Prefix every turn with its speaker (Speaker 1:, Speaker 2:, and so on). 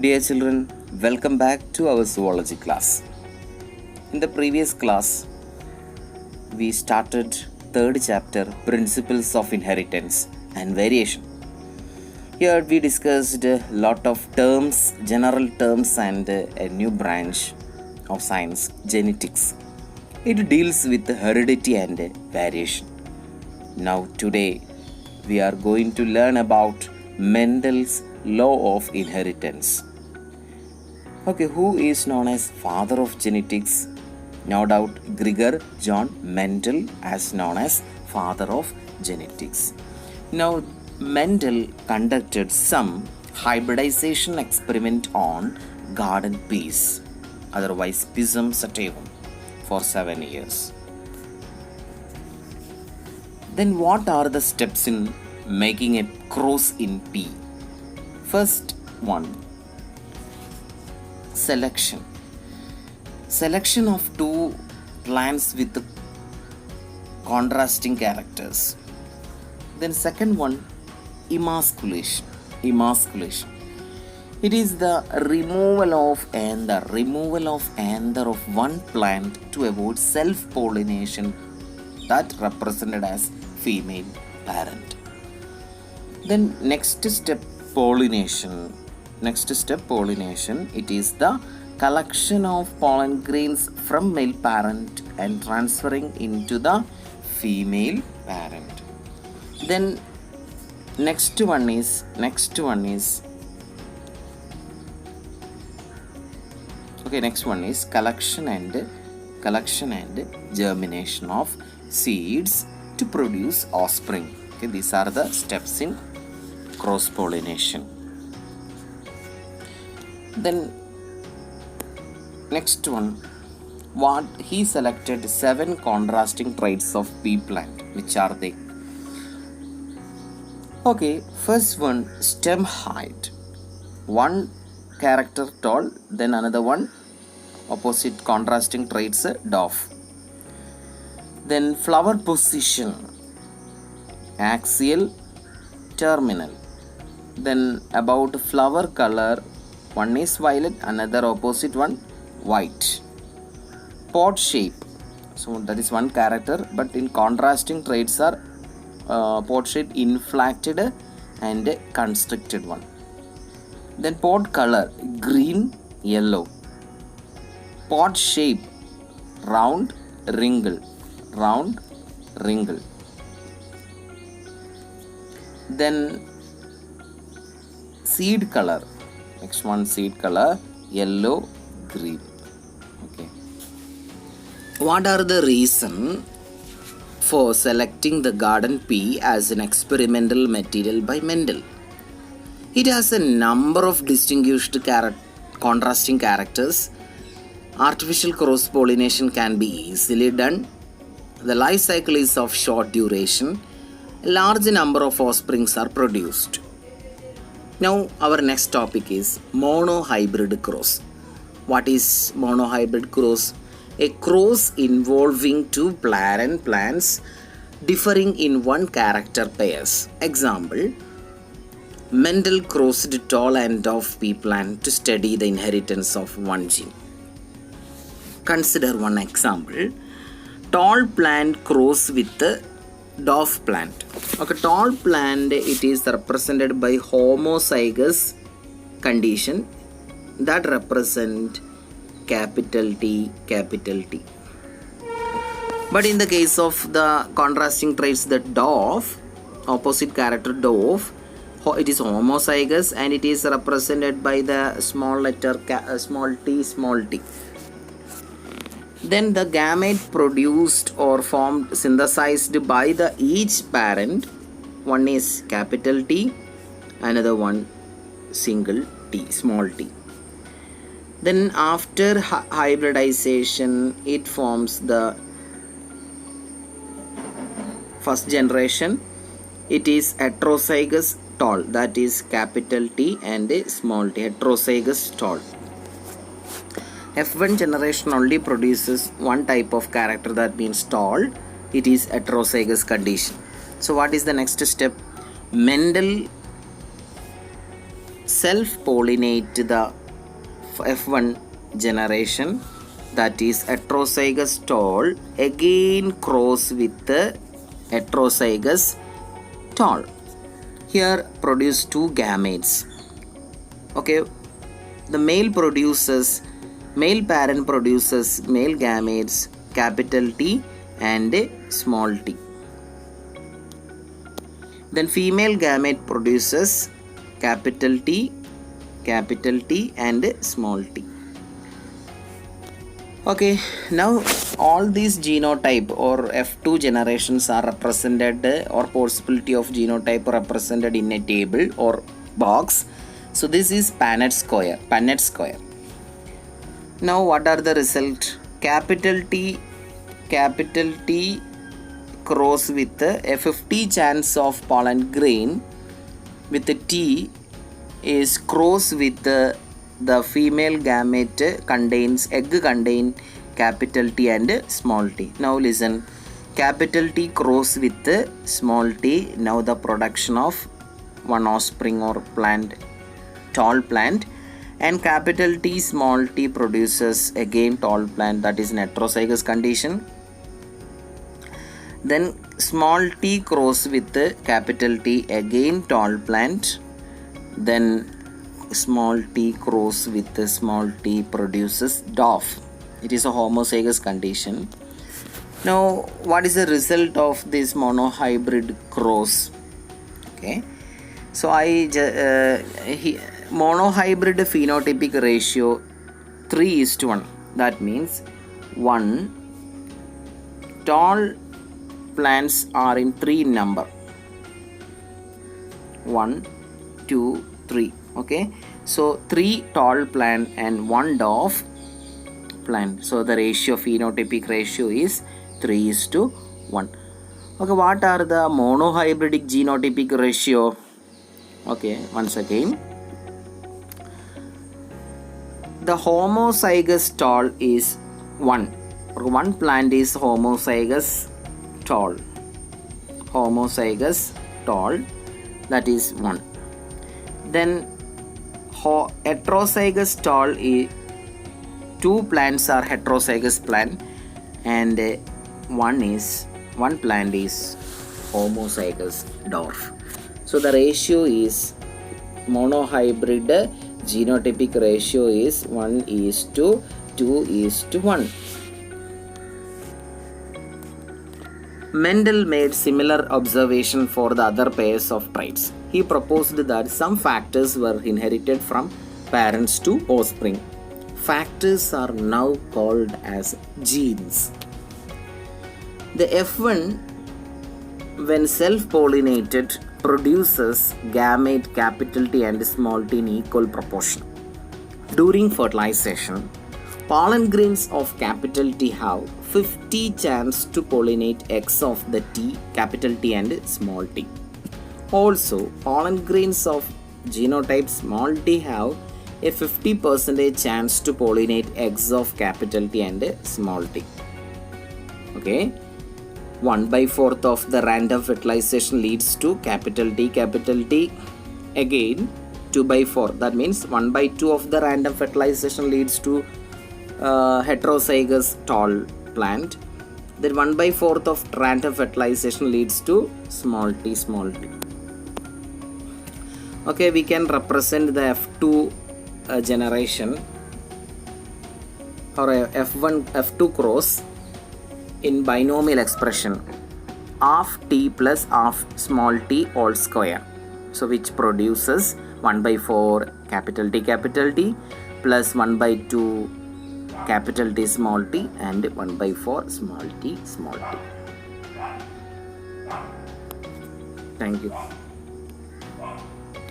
Speaker 1: Dear children, welcome back to our zoology class. In the previous class, we started third chapter, Principles of Inheritance and Variation. Here we discussed a lot of terms, general terms, and a new branch of science, genetics. It deals with heredity and variation. Now today we are going to learn about Mendel's law of inheritance. Okay, who is known as father of genetics? No doubt Gregor John Mendel as known as father of genetics. Now Mendel conducted some hybridization experiment on garden peas, otherwise Pisum sativum, for 7 years. Then what are the steps in making a cross in pea? First one, selection. Selection of two plants with contrasting characters. Then second one, emasculation. It is the removal of anther of one plant to avoid self-pollination, that represented as female parent. Then next step, pollination. It is the collection of pollen grains from male parent and transferring into the female parent. Then next one is collection and germination of seeds to produce offspring. Okay, these are the steps in cross pollination. Then next one, what he selected 7 contrasting traits of pea plant. Which are they? Okay, first one, stem height. One character tall, then another one opposite contrasting traits, dwarf. Then flower position, axial, terminal. Then about flower color, one is violet, another opposite one white. Pod shape, so that is one character, but in contrasting traits are pod shape inflected and constricted one. Then pod color, green, yellow. Pod shape, round, wrinkle. Then seed color, next one, seed color, yellow, green. Okay, what are the reason for selecting the garden pea as an experimental material by Mendel? It has a number of distinguished contrasting characters. Artificial cross pollination can be easily done. The life cycle is of short duration. A large number of offsprings are produced. Now our next topic is monohybrid cross. What is monohybrid cross? A cross involving two parent plants differing in one character pairs. Example, Mendel crossed tall and dwarf pea plant to study the inheritance of one gene. Consider one example. Tall plant cross with the dwarf plant. Okay, tall plant, it is represented by homozygous condition that represent capital T. But in the case of the contrasting traits, the dwarf, opposite character dwarf, it is homozygous and it is represented by the small letter small t. Then the gamete produced or formed, synthesized by the each parent, one is capital T, another one single t, small t. Then after hybridization, it forms the first generation. It is heterozygous tall, that is capital T and a small t, heterozygous tall. F1 generation only produces one type of character, that means tall. It is heterozygous condition. So what is the next step? Mendel self-pollinate the F1 generation, that is heterozygous tall, again cross with the heterozygous tall. Here produce two gametes. Okay, the male parent produces male gametes capital T and small t. Then female gamete produces capital T and small t. Okay, now all these genotype or F2 generations are represented, or possibility of genotype represented in a table or box. So this is Punnett square. Now what are the result? Capital T cross with a 50 chance of pollen grain with the T is cross with the female gamete egg contain capital T and small t. Now listen, capital T cross with small t, now the production of one offspring or plant, tall plant, and capital T small t produces again tall plant, that is in heterozygous condition. Then small t cross with capital T again tall plant, then small t cross with small t produces dwarf. It is a homozygous condition. Now what is the result of this monohybrid cross? Okay, so monohybrid phenotypic ratio 3:1. That means 1 tall plants are in 3 number, 1 2 3. Okay, so 3 tall plant and 1 dwarf plant, so the ratio, phenotypic ratio is 3:1. Okay, what are the monohybridic genotypic ratio? Okay, once again, the homozygous tall is 1, or 1 plant is homozygous tall, that is 1. Then heterozygous tall is 2 plants are heterozygous plant and one plant is homozygous dwarf. So the ratio is, monohybrid genotypic ratio is 1:2:1. Mendel made similar observation for the other pairs of traits. He proposed that some factors were inherited from parents to offspring. Factors are now called as genes. The F1, when self-pollinated, produces gamete capital T and small t in equal proportion. During fertilization, pollen grains of capital T have 50 chance to pollinate eggs of the T, capital T and small t. Also, pollen grains of genotype small t have a 50% chance to pollinate eggs of capital T and small t. Okay, 1/4 of the random fertilization leads to capital T. Again 2/4, that means 1/2 of the random fertilization leads to heterozygous tall plant. Then 1/4 of random fertilization leads to small t. Okay, we can represent the F2 generation or F2 cross in binomial expression half t plus half small t all square. So which produces 1/4 capital T plus 1/2 capital T small t and 1/4 small t. Thank you.